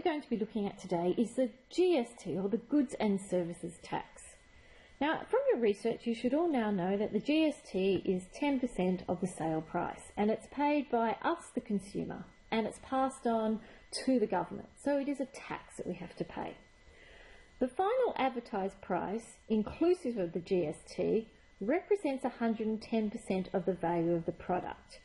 we're going to be looking at today is the GST, or the Goods and Services Tax. Now, from your research, you should all now know that the GST is 10% of the sale price, and it's paid by us, the consumer, and it's passed on to the government. So it is a tax that we have to pay. The final advertised price, inclusive of the GST, represents 110% of the value of the product.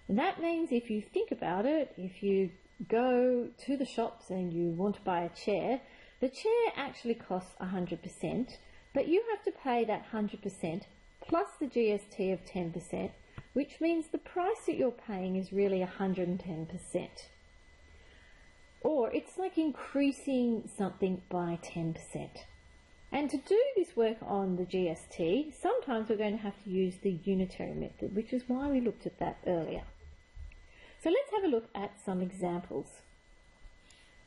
And that means, if you think about it, if you go to the shops and you want to buy a chair, the chair actually costs 100%, but you have to pay that 100% plus the GST of 10%, which means the price that you're paying is really 110%. Or it's like increasing something by 10%. And to do this work on the GST, sometimes we're going to have to use the unitary method, which is why we looked at that earlier. So let's have a look at some examples.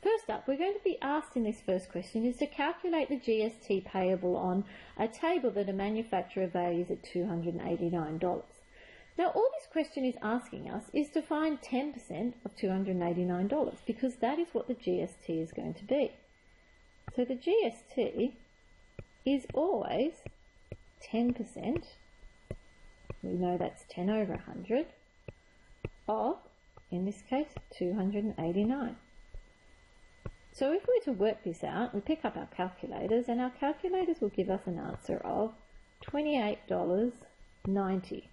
First up, we're going to be asked in this first question is to calculate the GST payable on a table that a manufacturer values at $289. Now, all this question is asking us is to find 10% of $289, because that is what the GST is going to be. So the GST is always 10%, we know that's 10 over 100, of, in this case, 289. So if we were to work this out, we pick up our calculators, and our calculators will give us an answer of $28.90.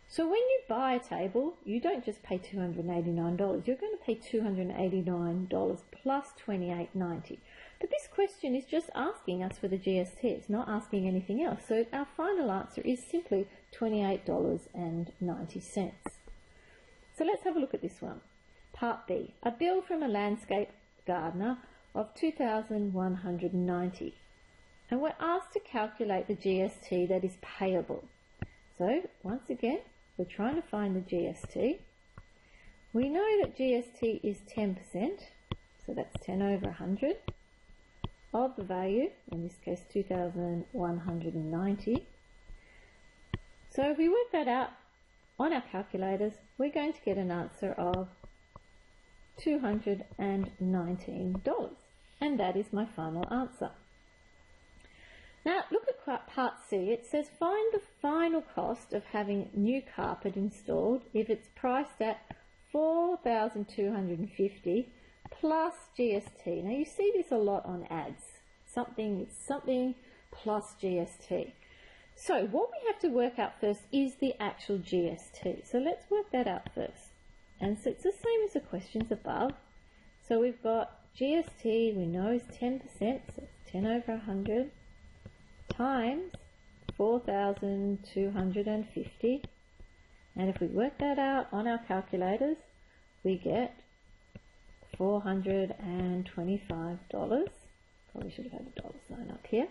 So when you buy a table, you don't just pay $289, you're going to pay $289 plus $28.90. But this question is just asking us for the GST, it's not asking anything else. So our final answer is simply $28.90. So let's have a look at this one. Part B, a bill from a landscape gardener of $2,190. And we're asked to calculate the GST that is payable. So once again, we're trying to find the GST. We know that GST is 10%, so that's 10 over 100, of the value, in this case 2,190. So if we work that out on our calculators, we're going to get an answer of $219, and that is my final answer. Now look at part C. It says find the final cost of having new carpet installed if it's priced at $4,250 plus GST. Now you see this a lot on ads. Something plus GST. So what we have to work out first is the actual GST. So let's work that out first. And so it's the same as the questions above. So we've got GST, we know is 10%, so it's 10 over 100, times 4,250. And if we work that out on our calculators, we get $425. Probably should have had a dollar sign up here.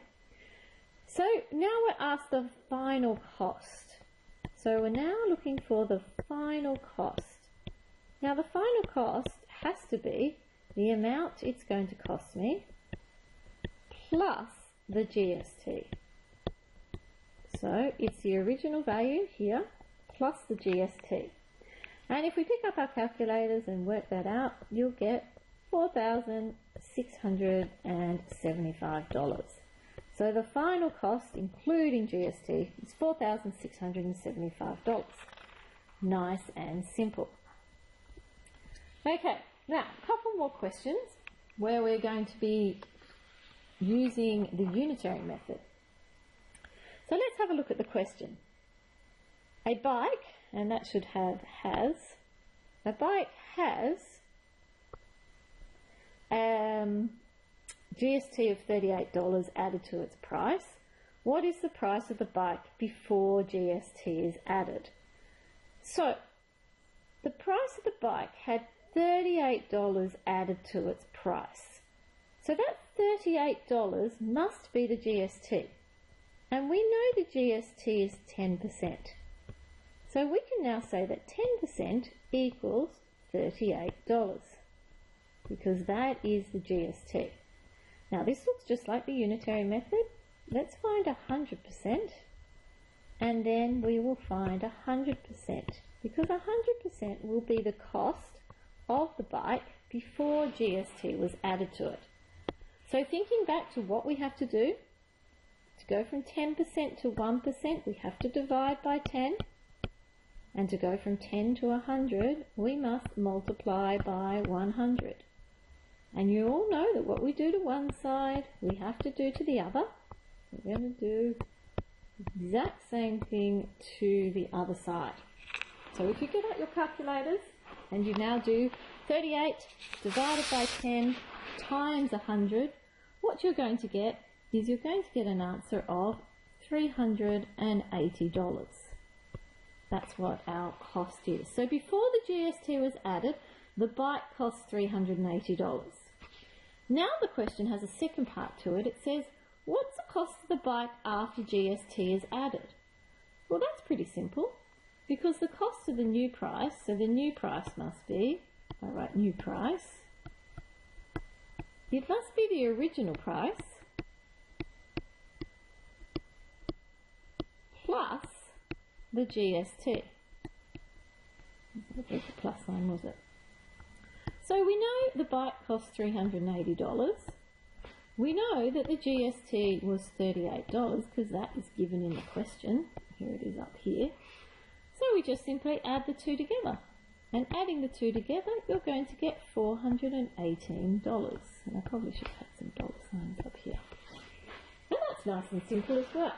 So now we're asked the final cost. So we're now looking for the final cost. Now the final cost has to be the amount it's going to cost me plus the GST. So it's the original value here plus the GST. And if we pick up our calculators and work that out, you'll get $4,675. So the final cost, including GST, is $4,675. Nice and simple. Okay, now a couple more questions where we're going to be using the unitary method. So let's have a look at the question. A bike, and that should have has, a bike has GST of $38 added to its price. What is the price of the bike before GST is added? So the price of the bike had $38 added to its price. So that $38 must be the GST. And we know the GST is 10%. So we can now say that 10% equals $38, because that is the GST. Now this looks just like the unitary method. Let's find 100%, and then we will find 100%, because 100% will be the cost of the bike before GST was added to it. So thinking back to what we have to do, to go from 10% to 1%, we have to divide by 10. And to go from 10 to 100, we must multiply by 100. And you all know that what we do to one side, we have to do to the other. We're going to do the exact same thing to the other side. So if you get out your calculators and you now do 38 divided by 10 times 100, what you're going to get is you're going to get an answer of $380. That's what our cost is. So before the GST was added, the bike cost $380. Now the question has a second part to it. It says, what's the cost of the bike after GST is added? Well, that's pretty simple, because the cost of the new price, so the new price must be, I write new price, it must be the original price plus the GST. Where's the plus sign, was it? So we know the bike cost $380. We know that the GST was $38 because that is given in the question. Here it is up here. So we just simply add the two together. And adding the two together, you're going to get $418. And I probably should have some dollar signs up here. And that's nice and simple as well.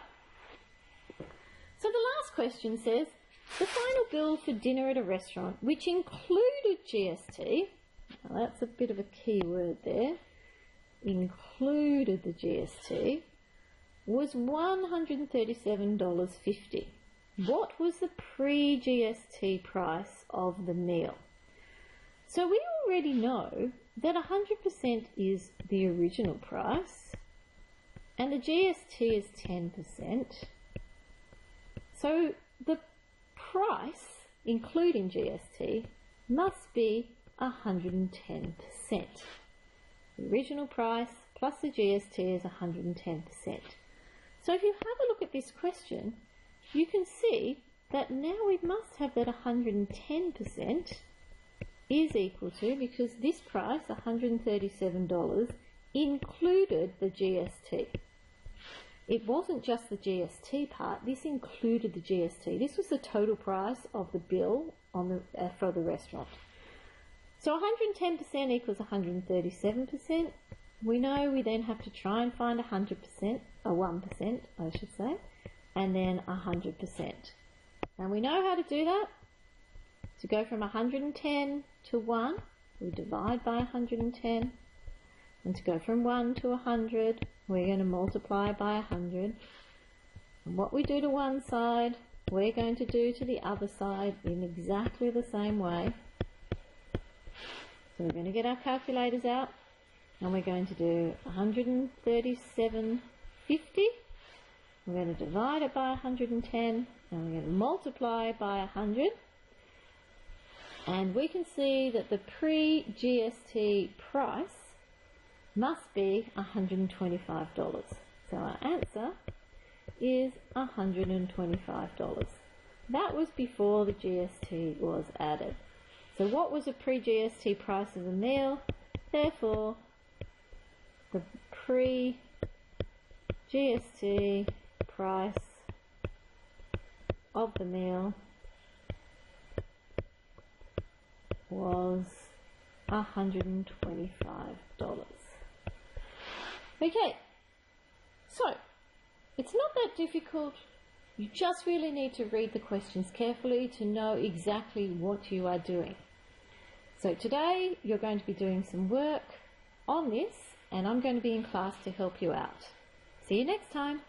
So the last question says, the final bill for dinner at a restaurant, which included GST, now that's a bit of a key word there, included the GST, was $137.50. What was the pre-GST price of the meal? So we already know that 100% is the original price and the GST is 10%. So the price, including GST, must be 110%. The original price plus the GST is 110%. So if you have a look at this question, you can see that now we must have that 110% is equal to, because this price, $137, included the GST. It wasn't just the GST part, this included the GST. This was the total price of the bill on the, for the restaurant. So 110% equals 137%. We know we then have to try and find 100%, or 1%, I should say, and then 100%. And we know how to do that. To go from 110 to 1, we divide by 110. And to go from 1 to 100, we're going to multiply by 100. And what we do to one side, we're going to do to the other side in exactly the same way. So we're going to get our calculators out, and we're going to do 137.50. We're going to divide it by 110, and we're going to multiply by 100. And we can see that the pre-GST price must be $125. So our answer is $125. That was before the GST was added. So what was the pre-GST price of the meal? Therefore, the pre-GST price of the meal was $125. Okay, so it's not that difficult. You just really need to read the questions carefully to know exactly what you are doing. So today you're going to be doing some work on this, and I'm going to be in class to help you out. See you next time.